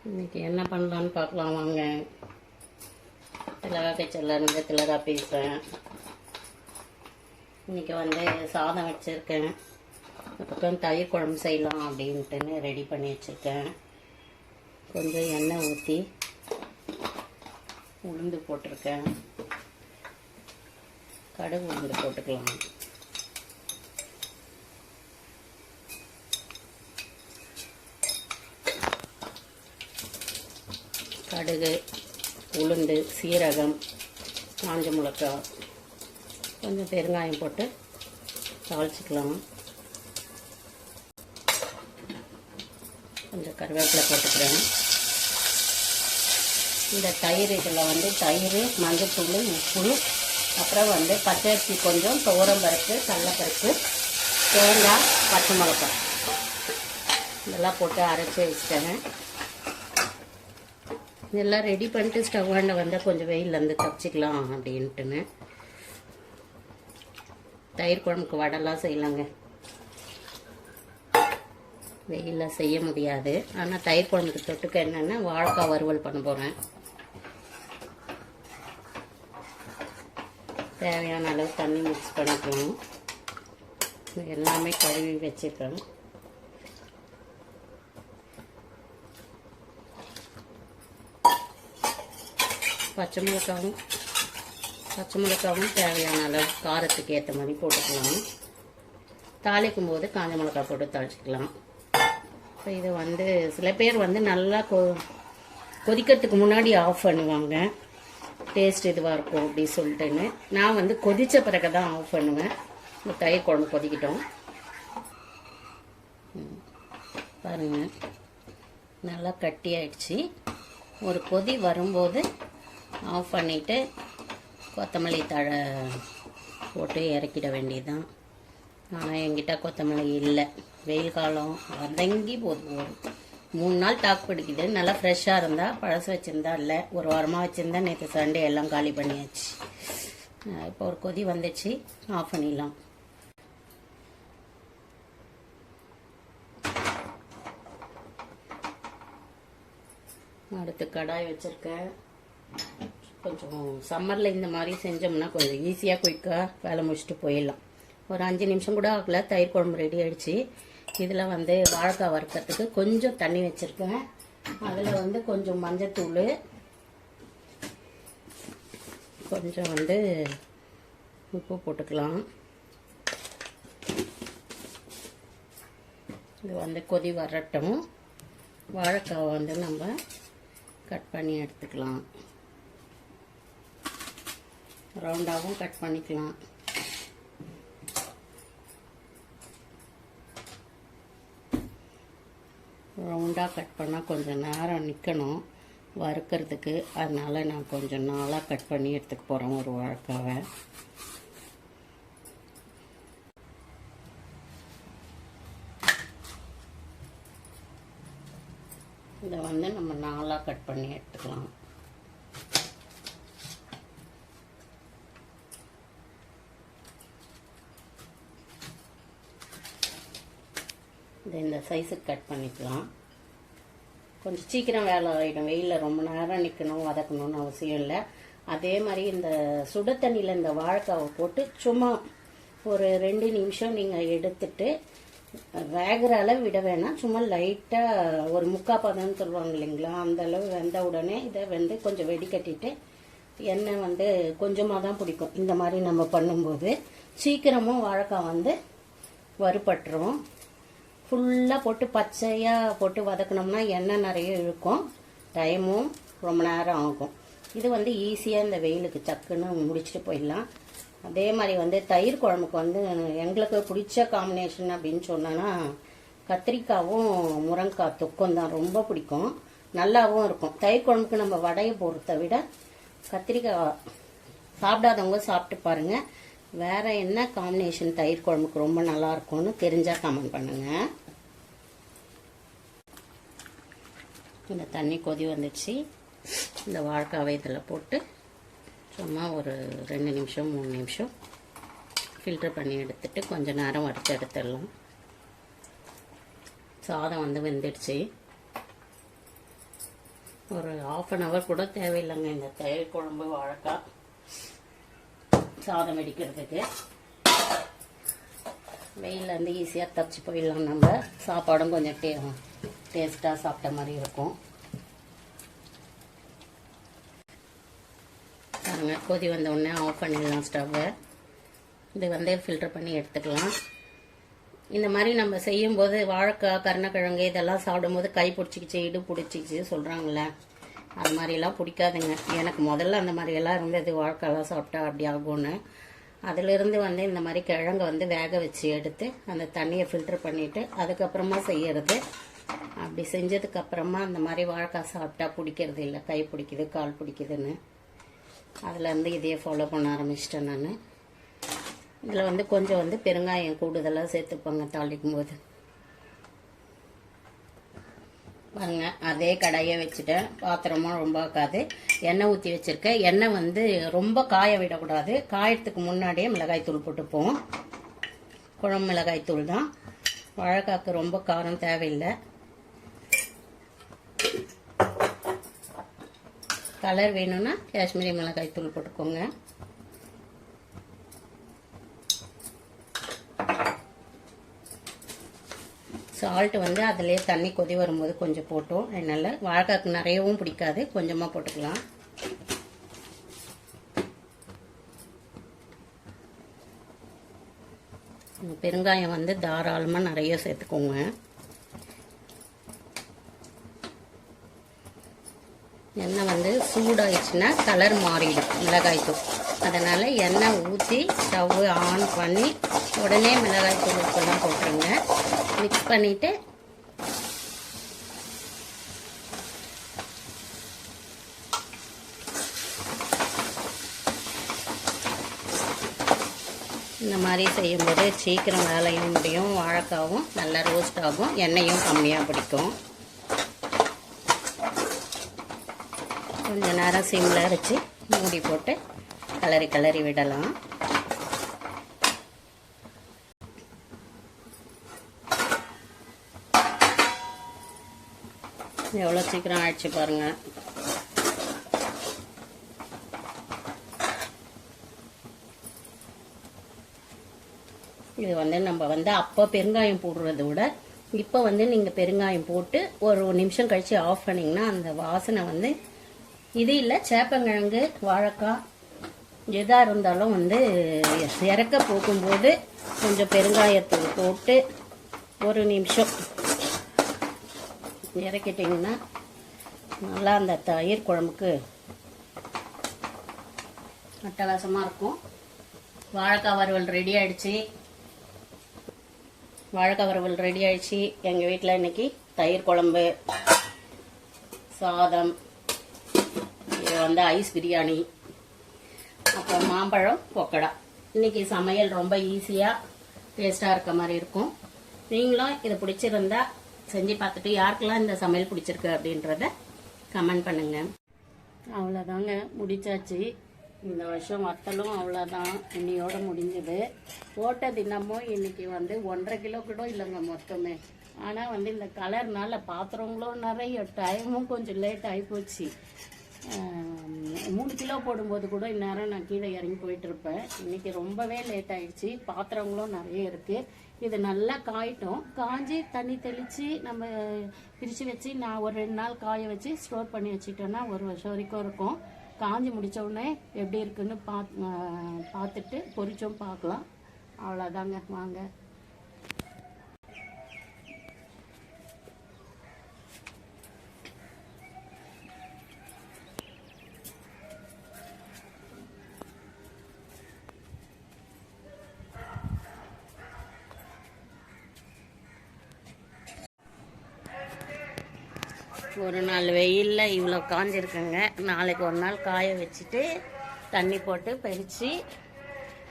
இன்றைக்கி என்ன பண்ணலான்னு பார்க்கலாம் வாங்க. திலகா கிச்சன்லேருந்து திலகா பேசுகிறேன். இன்றைக்கி வந்து சாதம் வச்சுருக்கேன். அப்புறம் தயிர் குழம்பு செய்யலாம் அப்படின்ட்டுன்னு ரெடி பண்ணி வச்சுருக்கேன். கொஞ்சம் எண்ணெய் ஊற்றி உளுந்து போட்டிருக்கேன். கடுகு உளுந்து போட்டுக்கலாம். கடுகு, உளுந்து, சீரகம், காஞ்ச மிளகாய், கொஞ்சம் பெருங்காயம் போட்டு தாளிச்சிக்கலாம். கொஞ்சம் கருவேப்பிலை போட்டுக்கிறேன். இந்த தயிர் இதில் வந்து தயிர், மஞ்சள்தூள், உப்பு, அப்புறம் வந்து பச்சரிசி, கொஞ்சம் துவரம்பருப்பு, கடலைப்பருப்பு, தேங்காய், பச்சை மிளகாய் இதெல்லாம் போட்டு அரைச்சி வச்சிட்டேன். இதெல்லாம் ரெடி பண்ணிட்டு ஸ்டவ்வாண்ட வந்தால் கொஞ்சம் வெயிலேருந்து தப்பிச்சிக்கலாம் அப்படின்ட்டுன்னு. தயிர் குழம்புக்கு வடைலாம் செய்யலாங்க. வெயிலில் செய்ய முடியாது. ஆனால் தயிர் குழம்புக்கு தொட்டுக்க என்னென்னா வாழைக்காய் வறுவல் பண்ண போகிறேன். தேவையான அளவு தண்ணி மிக்ஸ் பண்ணிக்கலாம். எல்லாமே கழுவி வச்சுருக்கேன். பச்சை மிளகாவும் தேவையான அளவு காரத்துக்கு ஏற்ற மாதிரி போட்டுக்கலாம். தாளிக்கும் போது காஞ்ச மிளகாய் போட்டு தாளிச்சிக்கலாம். இப்போ இது வந்து சில பேர் வந்து நல்லா கொதிக்கிறதுக்கு முன்னாடி ஆஃப் பண்ணுவாங்க, டேஸ்ட் இதுவாக இருக்கும் அப்படி சொல்லிட்டுன்னு. நான் வந்து கொதித்த பிறகு தான் ஆஃப் பண்ணுவேன். இந்த தயிர் குழம்பு கொதிக்கிட்டோம் பாருங்கள், நல்லா கட்டி ஆயிடுச்சு. ஒரு கொதி வரும்போது ஆஃப் பண்ணிவிட்டு கொத்தமல்லி தழை போட்டு இறக்கிட வேண்டியதுதான். ஆனால் என்கிட்ட கொத்தமல்லி இல்லை. வெயில் காலம் வதங்கி போகுது. ஒரு 3 நாள் டாக் பிடிக்குது. நல்லா ஃப்ரெஷ்ஷாக இருந்தால், பழசு வச்சுருந்தா இல்லை. ஒரு வாரமாக வச்சுருந்தா நேற்று சண்டே எல்லாம் காலி பண்ணியாச்சு. இப்போ ஒரு கொதி வந்துச்சு, ஆஃப் பண்ணிடலாம். அடுத்து கடாய் வச்சுருக்கேன். கொஞ்சம் சம்மரில் இந்த மாதிரி செஞ்சோம்னா கொஞ்சம் ஈஸியாக குயிக்காக வேலை முடிச்சுட்டு போயிடலாம். ஒரு 5 நிமிஷம் கூட ஆகல, தயிர் குழம்பு ரெடி ஆகிடுச்சு. இதில் வந்து வாழைக்காய் வறுக்கிறதுக்கு கொஞ்சம் தண்ணி வச்சுருக்கேன். அதில் வந்து கொஞ்சம் மஞ்சத்தூள், கொஞ்சம் வந்து உப்பு போட்டுக்கலாம். இது வந்து கொதி வரட்டும். வாழைக்காவை வந்து நம்ம கட் பண்ணி எடுத்துக்கலாம். ரவுண்டாகவும் கட் பண்ணிக்கலாம். ரவுண்டாக கட் பண்ணால் கொஞ்சம் நேரம் நிற்கணும் வறுக்கிறதுக்கு. அதனால் நான் கொஞ்சம் நாளாக கட் பண்ணி எடுத்துக்க போகிறேன் ஒரு வாழைக்காவை. இதை வந்து நம்ம நாளாக கட் பண்ணி எடுத்துக்கலாம். இதை இந்த சைஸுக்கு கட் பண்ணிக்கலாம். கொஞ்சம் சீக்கிரம் வேலை ஆகிடும். வெயிலில் ரொம்ப நேரம் நிற்கணும், வதக்கணும்னு அவசியம் இல்லை. அதே மாதிரி இந்த சுட தண்ணியில் இந்த வாழைக்காவை போட்டு சும்மா ஒரு 2 நிமிஷம் நீங்கள் எடுத்துட்டு, வேகிற அளவு விட வேணாம், சும்மா லைட்டாக ஒரு 3/4 பதம்னு சொல்லுவாங்க இல்லைங்களா, அந்த அளவு வெந்த உடனே இதை வந்து கொஞ்சம் வெடிக்கட்டிட்டு, எண்ணெய் வந்து கொஞ்சமாக தான் பிடிக்கும். இந்த மாதிரி நம்ம பண்ணும்போது சீக்கிரமும் வாழைக்காய் வந்து வறுபட்டுரும். ஃபுல்லாக போட்டு பச்சையாக போட்டு வதக்கணும்னா எண்ணெய் நிறைய இழுக்கும், டைமும் ரொம்ப நேரம் ஆகும். இது வந்து ஈஸியாக இந்த வெயிலுக்கு சக்குன்னு முடிச்சுட்டு போயிடலாம். அதே மாதிரி வந்து தயிர் குழம்புக்கு வந்து எங்களுக்கு பிடிச்ச காம்பினேஷன் அப்படின்னு சொன்னோன்னா கத்திரிக்காவும் முருங்கைக்காய் தொக்கும் தான் ரொம்ப பிடிக்கும். நல்லாவும் இருக்கும். தயிர் குழம்புக்கு நம்ம வடையை போடுறத விட கத்திரிக்காய் சாப்பிடாதவங்க சாப்பிட்டு பாருங்கள். வேறு என்ன காம்பினேஷன் தயிர் குழம்புக்கு ரொம்ப நல்லா இருக்கும்னு தெரிஞ்சால் கமெண்ட் பண்ணுங்கள். இந்த தண்ணி கொதி வந்துடுச்சு. இந்த வாழைக்காவை இதில் போட்டு சும்மா ஒரு 2 நிமிஷம் 3 நிமிஷம் ஃபில்டர் பண்ணி எடுத்துட்டு கொஞ்சம் நேரம் வறுத்து எடுத்துடலாம். சாதம் வந்து வெந்துடுச்சு. ஒரு 1/2 hour கூட தேவையில்லைங்க இந்த தயிர் குழம்பு வாழைக்காய் சாதம் வெடிக்கிறதுக்கு. வெயிலில் வந்து ஈஸியாக தச்சு போயிடலாம். நம்ம சாப்பாடும் கொஞ்சம் டேஸ்ட்டாக சாப்பிட்ட மாதிரி இருக்கும். பாருங்க, கொதி வந்த உடனே ஆஃப் பண்ணிடலாம் ஸ்டவ்வை. இது வந்து ஃபில்டர் பண்ணி எடுத்துக்கலாம். இந்த மாதிரி நம்ம செய்யும்போது வாழைக்காய் கருணக்கிழங்கு இதெல்லாம் சாப்பிடும்போது கை பிடிச்சிக்கிச்சு இடு பிடிச்சிக்கிச்சு சொல்கிறாங்களே, அது மாதிரிலாம் பிடிக்காதுங்க. எனக்கு முதல்ல அந்த மாதிரியெல்லாம் இருந்தது. வாழைக்காயெல்லாம் சாப்பிட்டா அப்படி ஆகும்னு. அதிலிருந்து வந்து இந்த மாதிரி கிழங்கை வந்து வேக வச்சு எடுத்து அந்த தண்ணியை ஃபில்டர் பண்ணிவிட்டு அதுக்கப்புறமா செய்யறது. அப்படி செஞ்சதுக்கப்புறமா அந்த மாதிரி வாழைக்காய் சாப்பிட்டா பிடிக்கிறது இல்லை, கை பிடிக்குது கால் பிடிக்குதுன்னு. அதுலேருந்து இதையே ஃபாலோ பண்ண ஆரம்பிச்சிட்டேன் நான். இதில் வந்து கொஞ்சம் வந்து பெருங்காயம் கூடுதலாக சேர்த்துப்பாங்க தாளிக்கும் போது. பாருங்க, அதே கடாயை வச்சுட்டேன். பாத்திரமும் ரொம்ப ஆக்காது. எண்ணெய் ஊற்றி வச்சுருக்கேன். எண்ணெய் வந்து ரொம்ப காய விடக்கூடாது. காயறதுக்கு முன்னாடியே மிளகாய்த்தூள் போட்டுப்போம். குழம்பு மிளகாய்த்தூள் தான். வாழைக்காய்க்கு ரொம்ப காரம் தேவையில்லை. கலர் வேணும்னா காஷ்மீரி மிளகாய்த்தூள் போட்டுக்கோங்க. சால்ட்டு வந்து அதிலே தண்ணி கொதி வரும்போது கொஞ்சம் போட்டோம். அதனால வாழைக்காய்க்கு நிறையவும் பிடிக்காது, கொஞ்சமாக போட்டுக்கலாம். பெருங்காயம் வந்து தாராளமாக நிறைய சேர்த்துக்கோங்க. எண்ணெய் வந்து சூடாயிடுச்சுன்னா கலர் மாறிடும் மிளகாய்த்தூள். அதனால் எண்ணெய் ஊற்றி ஸ்டவ் ஆன் பண்ணி உடனே மிளகாய்த்தூள் உப்பெல்லாம் போட்டுருங்க. மிக்ஸ் பண்ணிவிட்டு இந்த மாதிரி செய்யும்போது சீக்கிரம் வேலையும் முடியும், வாழைக்காவும் நல்லா ரோஸ்ட் ஆகும், எண்ணெயும் கம்மியாக பிடிக்கும். கொஞ்ச நேரம் சிம்மில் வச்சு மூடி போட்டு கிளறி விடலாம். எவ்வளோ சீக்கிரம் ஆயிடுச்சு பாருங்க. இது வந்து நம்ம வந்து அப்போ பெருங்காயம் போடுறத விட இப்போ வந்து நீங்கள் பெருங்காயம் போட்டு ஒரு நிமிஷம் கழித்து ஆஃப் பண்ணிங்கன்னா அந்த வாசனை வந்து இது இல்லை. சேப்பங்கிழங்கு வாழைக்காய் எதாக இருந்தாலும் வந்து இறக்க போகும்போது கொஞ்சம் பெருங்காயத்தூள் போட்டு ஒரு நிமிஷம் இறக்கிட்டிங்கன்னா நல்லா அந்த தயிர் குழம்புக்கு அட்டகாசமாக இருக்கும். வாழைக்காய் வறுவல் ரெடி ஆயிடுச்சு. எங்கள் வீட்டில் இன்னைக்கு தயிர் குழம்பு, சாதம், இது வந்து ஐஸ் பிரியாணி, அப்புறம் மாம்பழம் பொக்கடா. இன்னைக்கு சமையல் ரொம்ப ஈஸியாக டேஸ்ட்டாக இருக்க மாதிரி இருக்கும். நீங்களும் இதை பிடிச்சிருந்தா செஞ்சு பார்த்துட்டு யாருக்கெல்லாம் இந்த சமையல் பிடிச்சிருக்கு அப்படின்றத கமெண்ட் பண்ணுங்க. அவ்வளோதாங்க, முடிச்சாச்சு. இந்த வருஷம் வத்தலும் அவ்வளோதான், இன்னையோட முடிஞ்சது. போட்ட தினமும் இன்னைக்கு வந்து 1.5 கிலோ கூட இல்லைங்க மொத்தமே. ஆனால் வந்து இந்த கலர்னால பாத்திரங்களும் நிறைய, டைமும் கொஞ்சம் லேட் ஆகிப்போச்சு. 3 கிலோ போடும்போது கூட இந்நேரம் நான் கீழே இறங்கி போயிட்டுருப்பேன். இன்றைக்கி ரொம்பவே லேட் ஆகிடுச்சு. பாத்திரங்களும் நிறைய இருக்குது. இது நல்லா காயிட்டோம். காஞ்சி தண்ணி தெளித்து நம்ம பிரித்து வச்சு நான் ஒரு 2 நாள் காய வச்சு ஸ்டோர் பண்ணி வச்சுட்டோன்னா 1 வருஷம் வரைக்கும் இருக்கும். காஞ்சி முடித்த உடனே எப்படி இருக்குன்னு பார்த்துட்டு பொரிச்சும் பார்க்கலாம். அவ்வளோதாங்க, வாங்க. ஒரு நாள் வெயிலில் இவ்வளோ காஞ்சிருக்குங்க. நாளைக்கு ஒரு நாள் காய வச்சுட்டு தண்ணி போட்டு பறித்து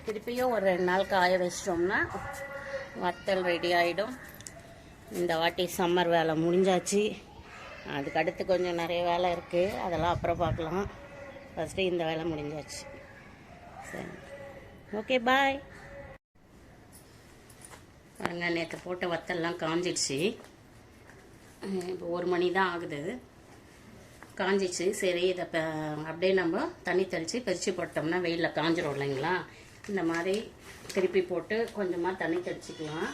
திருப்பியும் ஒரு 2 நாள் காய வச்சிட்டோம்னா வத்தல் ரெடி ஆகிடும். இந்த வாட்டி சம்மர் வேலை முடிஞ்சாச்சு. அதுக்கு அடுத்து கொஞ்சம் நிறைய வேலை இருக்குது, அதெல்லாம் அப்புறம் பார்க்கலாம். ஃபஸ்ட்டு இந்த வேலை முடிஞ்சாச்சு. சரி, ஓகே, பாய். பாருங்க, நேற்று போட்ட வத்தல்லாம் காஞ்சிடுச்சு. இப்போ 1 மணி தான் ஆகுது. காஞ்சிச்சு. சரி இதை அப்படியே நம்ம தண்ணி தெளித்து பிரித்து போட்டோம்னா வெயிலில் காஞ்சிரும் இல்லைங்களா. இந்த மாதிரி திருப்பி போட்டு கொஞ்சமாக தண்ணி தெளிச்சிக்கலாம்.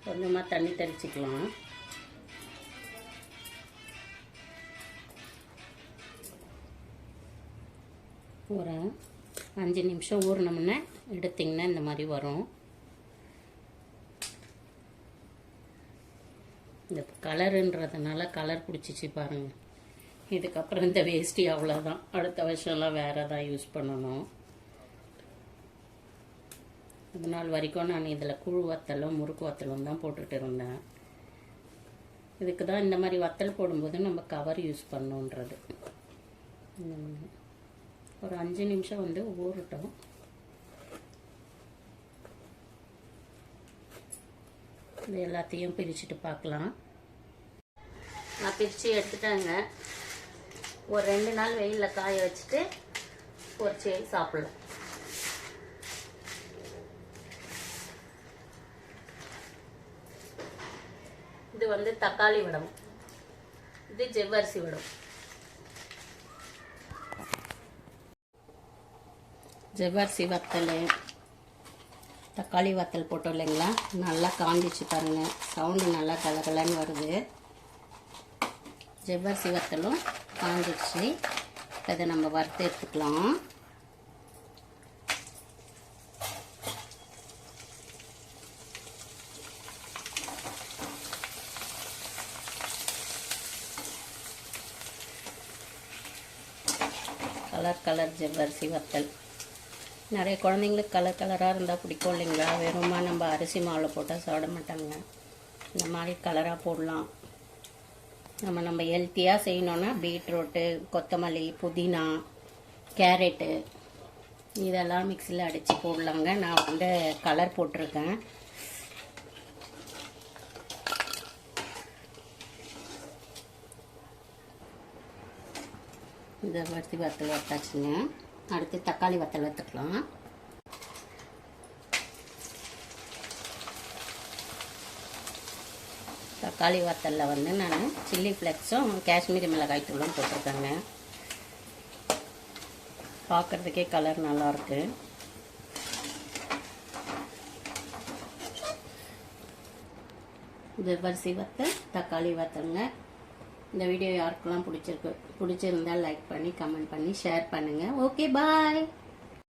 கொஞ்சமாக தண்ணி தெளிச்சிக்கலாம். ஒரு 5 நிமிஷம் ஊறினோம்னா எடுத்திங்கன்னா இந்த மாதிரி வரும். இந்த கலருன்றதுனால கலர் பிடிச்சிச்சு பாருங்கள். இதுக்கப்புறம் இந்த வேஸ்டி அவ்வளோதான். அடுத்த வருஷம்லாம் வேறு தான் யூஸ் பண்ணணும். இது நாள் வரைக்கும் நான் இதில் குழு வத்தலும் முறுக்கு வத்தலும் தான் போட்டுட்டு இருந்தேன். இதுக்கு தான் இந்த மாதிரி வத்தல் போடும்போது நம்ம கவர் யூஸ் பண்ணோன்றது. ஒரு 5 நிமிஷம் வந்து ஊறட்டும். இது எல்லாத்தையும் பிரிச்சுட்டு பார்க்கலாம். நான் பிரித்து எடுத்துட்டேங்க. ஒரு 2 நாள் வெயிலில் காய வச்சுட்டு பொரிச்சு சாப்பிடலாம். இது வந்து தக்காளி வடம், இது ஜவ்வரிசி வடம். ஜவ்வரிசி வத்தல், தக்காளி வத்தல் போட்டோம் இல்லைங்களா, நல்லா காஞ்சிச்சு பாருங்கள். சவுண்டு நல்லா கலகலன்னு வருது. ஜவ்வரிசி வத்தலும் காஞ்சிடுச்சு. இதை நம்ம வறுத்து எடுத்துக்கலாம். கலர் ஜவ்வரிசி வத்தல். நிறைய குழந்தைங்களுக்கு கலராக இருந்தால் பிடிக்கும் இல்லைங்களா. வெறுமா நம்ம அரிசி மாவில் போட்டால் சாப்பிட மாட்டாங்க. இந்த மாதிரி கலராக போடலாம். நம்ம ஹெல்த்தியாக செய்யணுன்னா பீட்ரூட்டு, கொத்தமல்லி, புதினா, கேரட்டு இதெல்லாம் மிக்சியில் அடித்து போடலாங்க. நான் வந்து கலர் போட்டிருக்கேன். இந்த வறுத்தி வத்தல் வத்தாச்சுங்க. அடுத்து தக்காளி வத்தல் வறுத்துக்கலாம். தக்காளி வத்தலில் வந்து நான் சில்லி ஃப்ளெக்ஸும் காஷ்மீரி மிளகாய் தூளும் போட்டிருக்கேங்க. பார்க்குறதுக்கே கலர் நல்லாயிருக்கு. ஜவ்வரிசி வத்தல், தக்காளி வத்தலுங்க. இந்த வீடியோ யாருக்கெல்லாம் பிடிச்சிருந்தால் லைக் பண்ணி, கமெண்ட் பண்ணி, ஷேர் பண்ணுங்கள். ஓகே, பாய்.